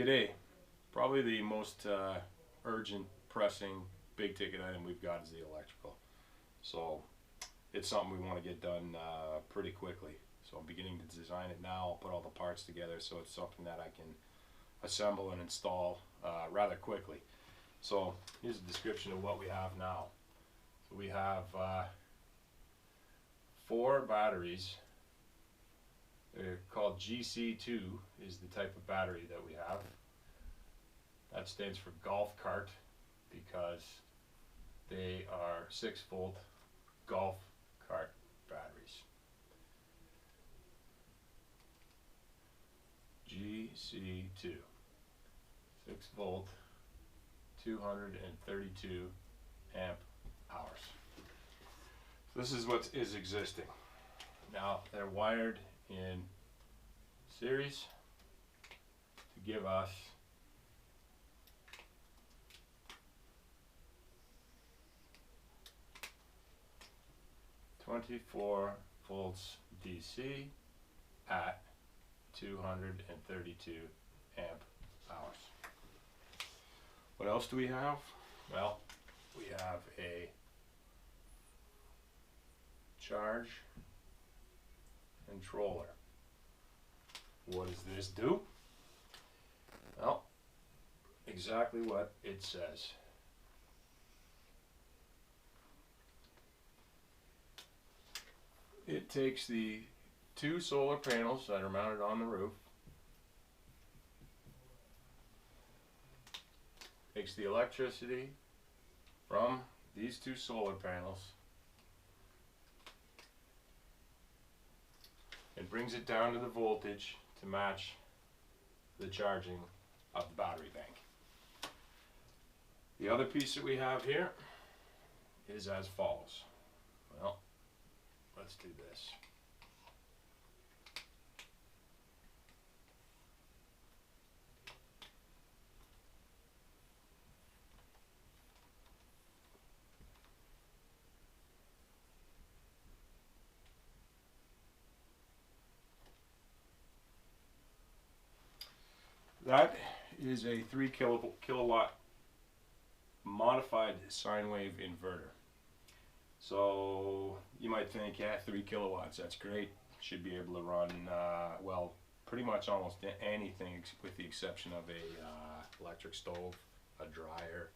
G'day. Probably the most urgent, pressing, big ticket item we've got is the electrical. So it's something we want to get done pretty quickly. So I'm beginning to design it now. I'll put all the parts together so it's something that I can assemble and install rather quickly. So here's a description of what we have now. So we have 4 batteries. They're called GC2 is the type of battery that we have. That stands for golf cart because they are 6-volt golf cart batteries. GC2, 6-volt, 232 amp hours. So this is what is existing. Now they're wired in series to give us 24 volts DC at 232 amp hours. What else do we have? Well, we have a charge controller. What does this do? Well, exactly what it says. It takes the 2 solar panels that are mounted on the roof, takes the electricity from these 2 solar panels and brings it down to the voltage to match the charging of the battery bank. The other piece that we have here is as follows. Well, let's do this. That is a 3 kilowatt modified sine wave inverter. So you might think, yeah, 3 kilowatts, that's great. Should be able to run, well, pretty much almost anything with the exception of a electric stove, a dryer,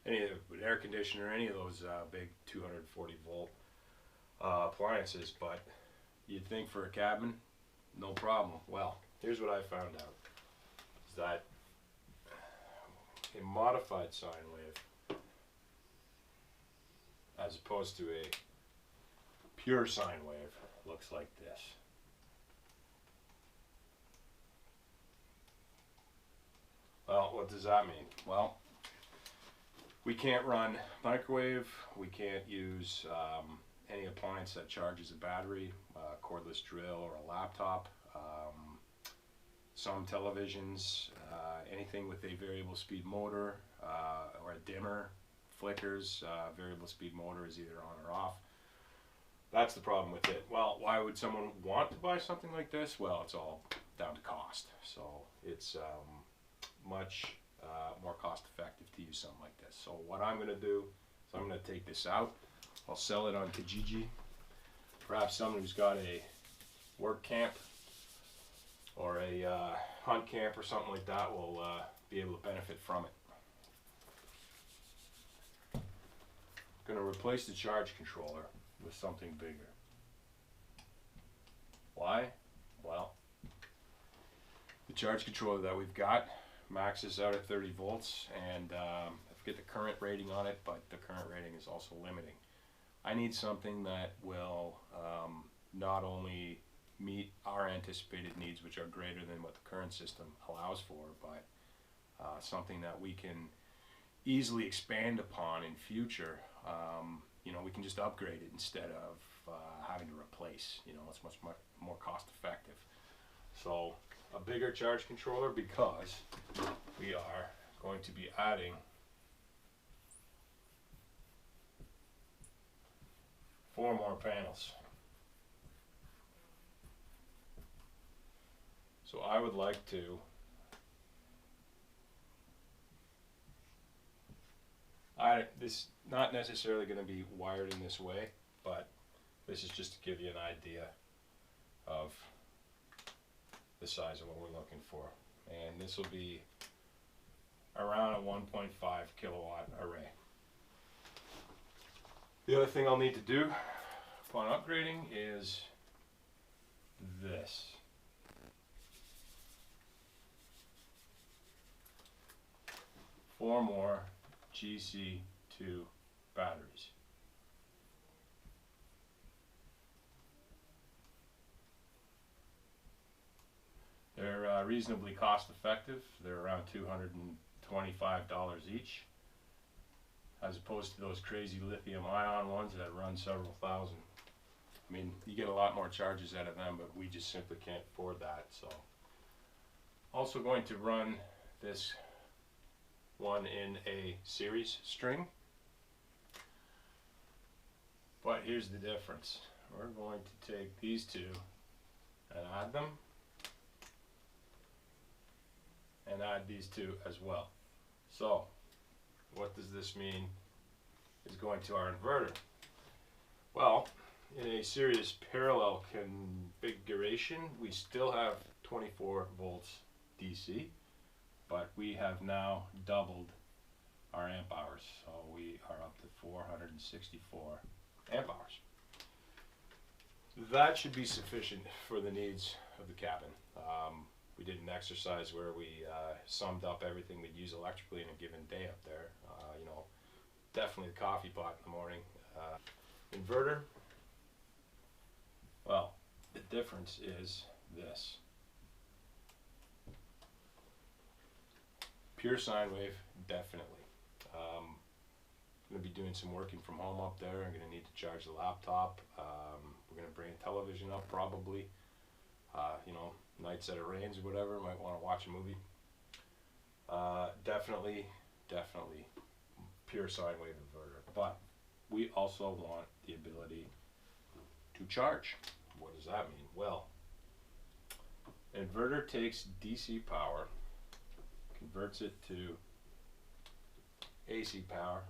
an air conditioner, any of those big 240 volt appliances. But you'd think for a cabin, no problem. Well, here's what I found out. Is that a modified sine wave, as opposed to a pure sine wave, looks like this. Well, what does that mean? Well, we can't run microwave, we can't use any appliance that charges a battery, a cordless drill or a laptop, some televisions, anything with a variable speed motor or a dimmer, flickers, variable speed motor is either on or off. That's the problem with it. Well, why would someone want to buy something like this? Well, it's all down to cost. So it's much more cost effective to use something like this. So what I'm going to do is I'm going to take this out. I'll sell it on Kijiji. Perhaps someone who's got a work camp or a hunt camp or something like that will be able to benefit from it. I'm going to replace the charge controller with something bigger. Why? Well, the charge controller that we've got maxes out at 30 volts, and I forget the current rating on it, but the current rating is also limiting. I need something that will not only meet our anticipated needs, which are greater than what the current system allows for, but something that we can easily expand upon in future. You know, we can just upgrade it instead of having to replace. You know, it's much more cost effective. So a bigger charge controller, because we are going to be adding four more panels. So I would like to This not necessarily going to be wired in this way, but this is just to give you an idea of the size of what we're looking for. And this will be around a 1.5 kilowatt array. The other thing I'll need to do upon upgrading is this. 4 more GC2 batteries. They're reasonably cost effective. They're around $225 each, as opposed to those crazy lithium ion ones that run several thousand. I mean, you get a lot more charges out of them, but we just simply can't afford that. So, also going to run this one in a series string. But here's the difference. We're going to take these two and add them, and add these two as well. So, what does this mean is going to our inverter? Well, in a series parallel configuration, we still have 24 volts DC, but we have now doubled our amp hours. So we are up to 464 amp hours. That should be sufficient for the needs of the cabin. We did an exercise where we summed up everything we'd use electrically in a given day up there. You know, definitely the coffee pot in the morning. Inverter, well, the difference is this. Pure sine wave, definitely. I'm going to be doing some working from home up there. I'm going to need to charge the laptop. We're going to bring a television up probably. You know, nights that it rains or whatever, might want to watch a movie. Definitely pure sine wave inverter. But we also want the ability to charge. What does that mean? Well, inverter takes DC power, converts it to AC power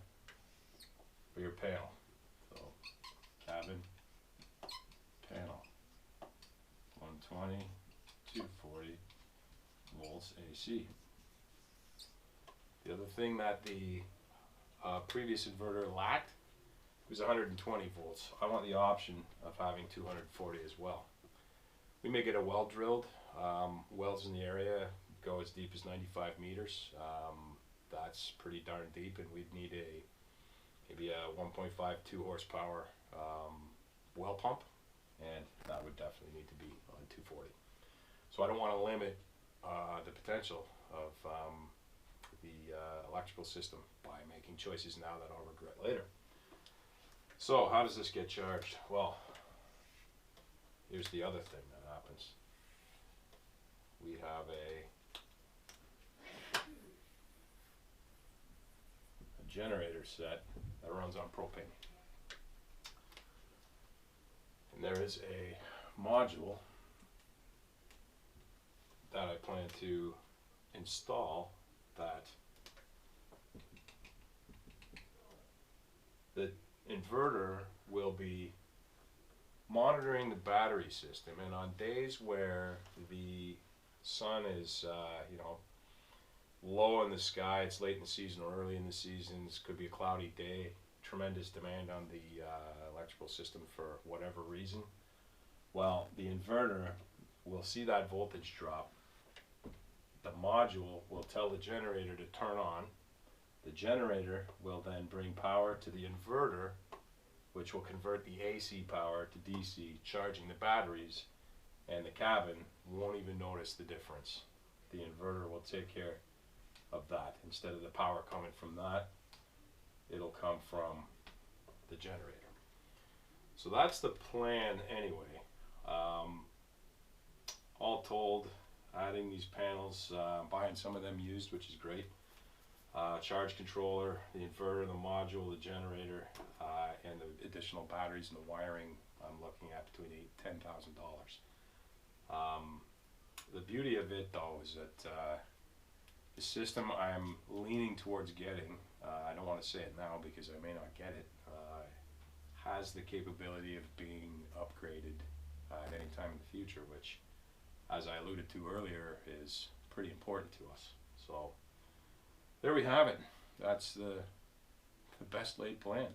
for your panel. So, cabin, panel, 120, 240 volts AC. The other thing that the previous inverter lacked was 120 volts. I want the option of having 240 as well. We may get a well drilled. Wells in the area go as deep as 95 meters. That's pretty darn deep, and we'd need maybe a 1.5, 2 horsepower well pump, and that would definitely need to be on 240. So I don't want to limit the potential of the electrical system by making choices now that I'll regret later. So how does this get charged? Well, here's the other thing that happens. We have a generator set that runs on propane. And there is a module that I plan to install that the inverter will be monitoring the battery system, and on days where the sun is you know, low in the sky, it's late in the season or early in the seasons, could be a cloudy day, tremendous demand on the electrical system for whatever reason, well, the inverter will see that voltage drop. The module will tell the generator to turn on. The generator will then bring power to the inverter, which will convert the AC power to DC, charging the batteries, and the cabin won't even notice the difference. The inverter will take care of that. Instead of the power coming from that, it'll come from the generator. So that's the plan anyway. All told, adding these panels, buying some of them used, which is great. Charge controller, the inverter, the module, the generator, and the additional batteries and the wiring, I'm looking at between $10,000. The beauty of it though is that The system I'm leaning towards getting, I don't want to say it now because I may not get it, has the capability of being upgraded at any time in the future, which, as I alluded to earlier, is pretty important to us. So there we have it. That's the best laid plan.